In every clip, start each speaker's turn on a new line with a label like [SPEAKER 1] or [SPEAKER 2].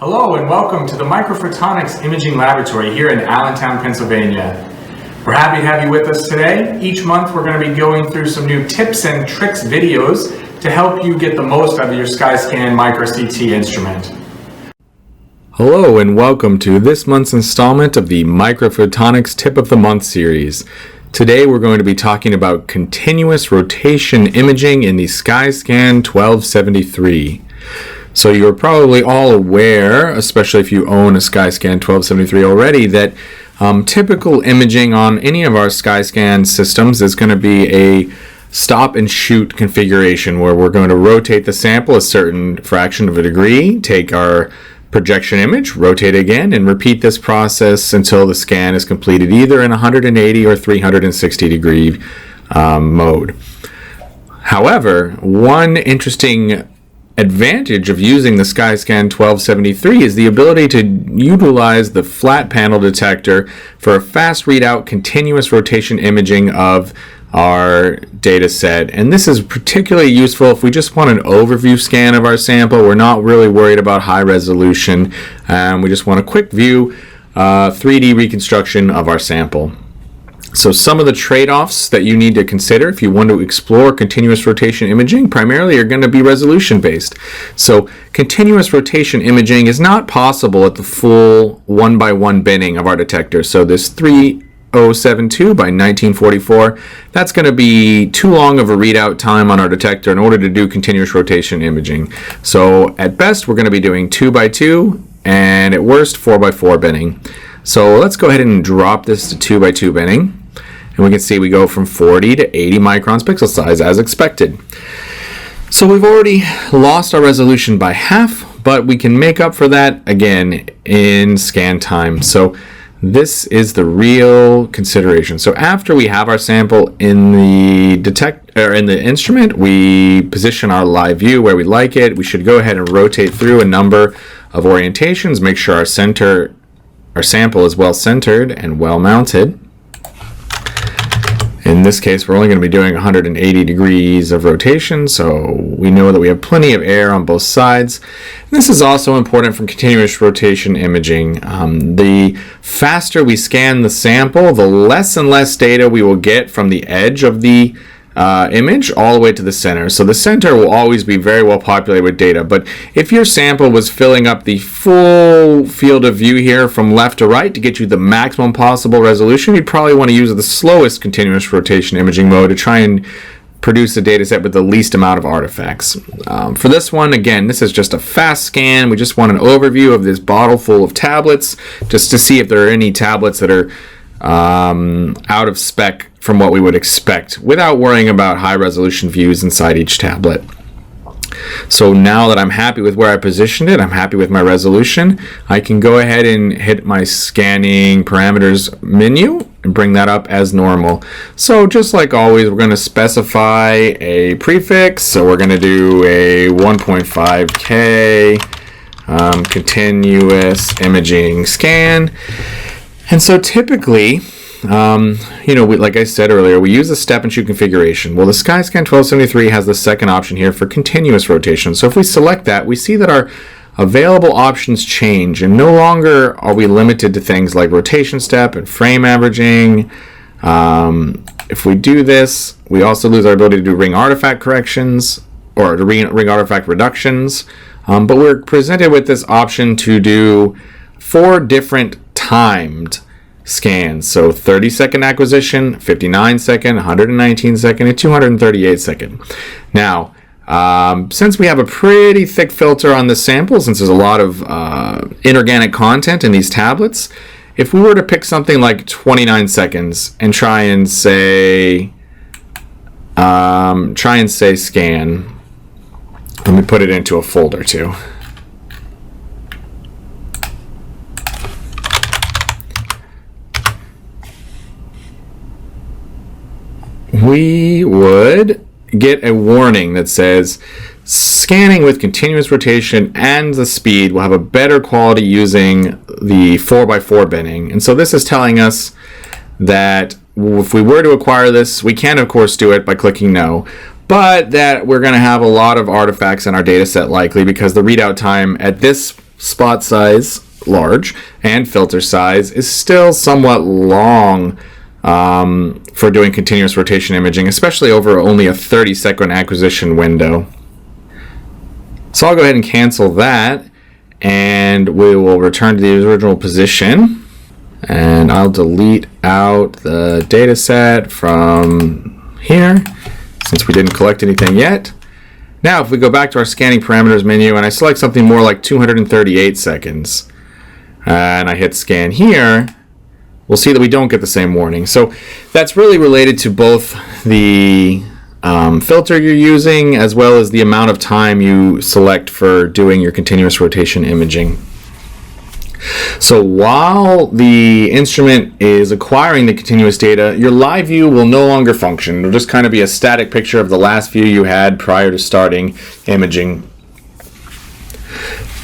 [SPEAKER 1] Hello and welcome to the Microphotonics Imaging Laboratory here in Allentown, Pennsylvania. We're happy to have you with us today. Each month we're going to be going through some new tips and tricks videos to help you get the most out of your SkyScan Micro CT instrument. Hello and welcome to this month's installment of the Microphotonics Tip of the Month series. Today we're going to be talking about continuous rotation imaging in the SkyScan 1273. So you're probably all aware, especially if you own a SkyScan 1273 already, that typical imaging on any of our SkyScan systems is going to be a stop and shoot configuration where we're going to rotate the sample a certain fraction of a degree, take our projection image, rotate again, and repeat this process until the scan is completed either in 180 or 360 degree mode. However, one interesting advantage of using the SkyScan 1273 is the ability to utilize the flat panel detector for a fast readout continuous rotation imaging of our data set. And this is particularly useful if we just want an overview scan of our sample. We're not really worried about high resolution. We just want a quick view, 3D reconstruction of our sample. So some of the trade-offs that you need to consider if you want to explore continuous rotation imaging primarily are going to be resolution based. So continuous rotation imaging is not possible at the full 1x1 binning of our detector. So this 3072 by 1944, that's going to be too long of a readout time on our detector in order to do continuous rotation imaging. So at best we're going to be doing 2x2 and at worst 4x4 binning. So let's go ahead and drop this to 2x2 binning. And we can see we go from 40 to 80 microns pixel size as expected. So we've already lost our resolution by half, but we can make up for that again in scan time. So this is the real consideration. So after we have our sample in the instrument, we position our live view where we like it. We should go ahead and rotate through a number of orientations, make sure our sample is well centered and well mounted. In this case, we're only going to be doing 180 degrees of rotation, so we know that we have plenty of air on both sides. This is also important for continuous rotation imaging. The faster we scan the sample, the less and less data we will get from the edge of the image all the way to the center. So the center will always be very well populated with data, but if your sample was filling up the full field of view here from left to right to get you the maximum possible resolution, you'd probably want to use the slowest continuous rotation imaging mode to try and produce a data set with the least amount of artifacts. For this one, again, this is just a fast scan. We just want an overview of this bottle full of tablets just to see if there are any tablets that are out of spec from what we would expect without worrying about high resolution views inside each tablet. So now that I'm happy with where I positioned it, I'm happy with my resolution, I can go ahead and hit my scanning parameters menu and bring that up as normal. So just like always, we're going to specify a prefix. So we're going to do a 1.5K continuous imaging scan. And so typically, like I said earlier, we use the step and shoot configuration. Well, the SkyScan 1273 has the second option here for continuous rotation. So if we select that, we see that our available options change, and no longer are we limited to things like rotation step and frame averaging. If we do this, we also lose our ability to do ring artifact corrections or to ring artifact reductions. But we're presented with this option to do 4 different timed scans. So 30-second acquisition, 59-second, 119-second, and 238-second. Now, since we have a pretty thick filter on the sample, since there's a lot of inorganic content in these tablets, if we were to pick something like 29 seconds and try and say scan, let me put it into a folder too. We would get a warning that says scanning with continuous rotation and the speed will have a better quality using the 4x4 binning. And so this is telling us that if we were to acquire this, we can of course do it by clicking no, but that we're going to have a lot of artifacts in our data set likely because the readout time at this spot size large and filter size is still somewhat long for doing continuous rotation imaging, especially over only a 30-second acquisition window. So I'll go ahead and cancel that, and we will return to the original position, and I'll delete out the data set from here since we didn't collect anything yet. Now if we go back to our scanning parameters menu and I select something more like 238 seconds and I hit scan here, we'll see that we don't get the same warning. So that's really related to both the filter you're using as well as the amount of time you select for doing your continuous rotation imaging. So while the instrument is acquiring the continuous data, your live view will no longer function. It'll just kind of be a static picture of the last view you had prior to starting imaging.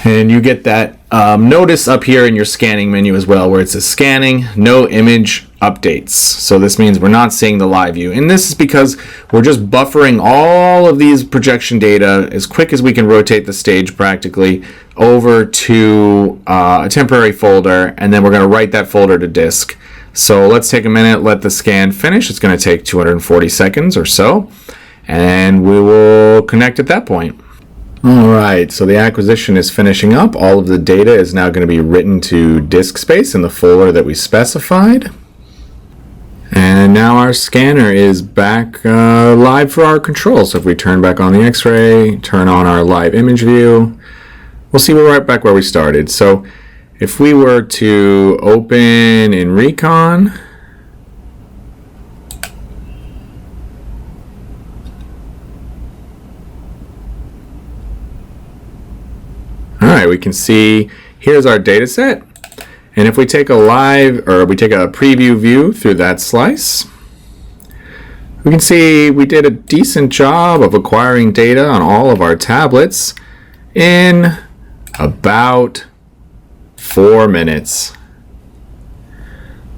[SPEAKER 1] And you get that notice up here in your scanning menu as well, where it says scanning, no image updates. So this means we're not seeing the live view. And this is because we're just buffering all of these projection data as quick as we can rotate the stage practically over to a temporary folder, and then we're going to write that folder to disk. So let's take a minute, let the scan finish. It's going to take 240 seconds or so, and we will connect at that point. Alright, so the acquisition is finishing up. All of the data is now going to be written to disk space in the folder that we specified. And now our scanner is back live for our control. So if we turn back on the X-ray, turn on our live image view, we'll see we're right back where we started. So if we were to open in Recon, alright, we can see here's our data set. And if we take a preview view through that slice, we can see we did a decent job of acquiring data on all of our tablets in about 4 minutes.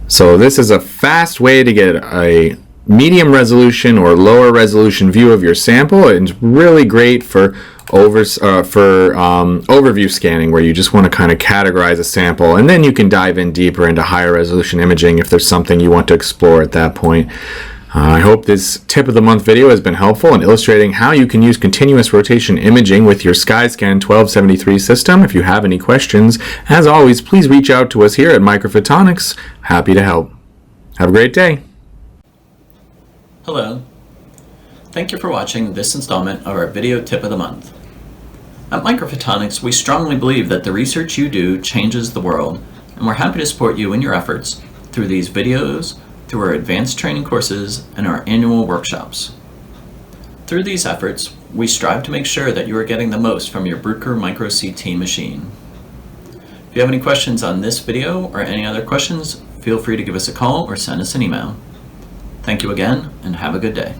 [SPEAKER 1] So this is a fast way to get a medium resolution or lower resolution view of your sample. It's really great for overview scanning, where you just want to kind of categorize a sample, and then you can dive in deeper into higher resolution imaging if there's something you want to explore at that point. I hope this tip of the month video has been helpful in illustrating how you can use continuous rotation imaging with your SkyScan 1273 system. If you have any questions, as always, please reach out to us here at Photonics. Happy to help. Have a great day.
[SPEAKER 2] Hello. Thank you for watching this installment of our video tip of the month. At Photonics, we strongly believe that the research you do changes the world, and we're happy to support you in your efforts through these videos, through our advanced training courses, and our annual workshops. Through these efforts, we strive to make sure that you are getting the most from your Bruker Micro CT machine. If you have any questions on this video or any other questions, feel free to give us a call or send us an email. Thank you again, and have a good day.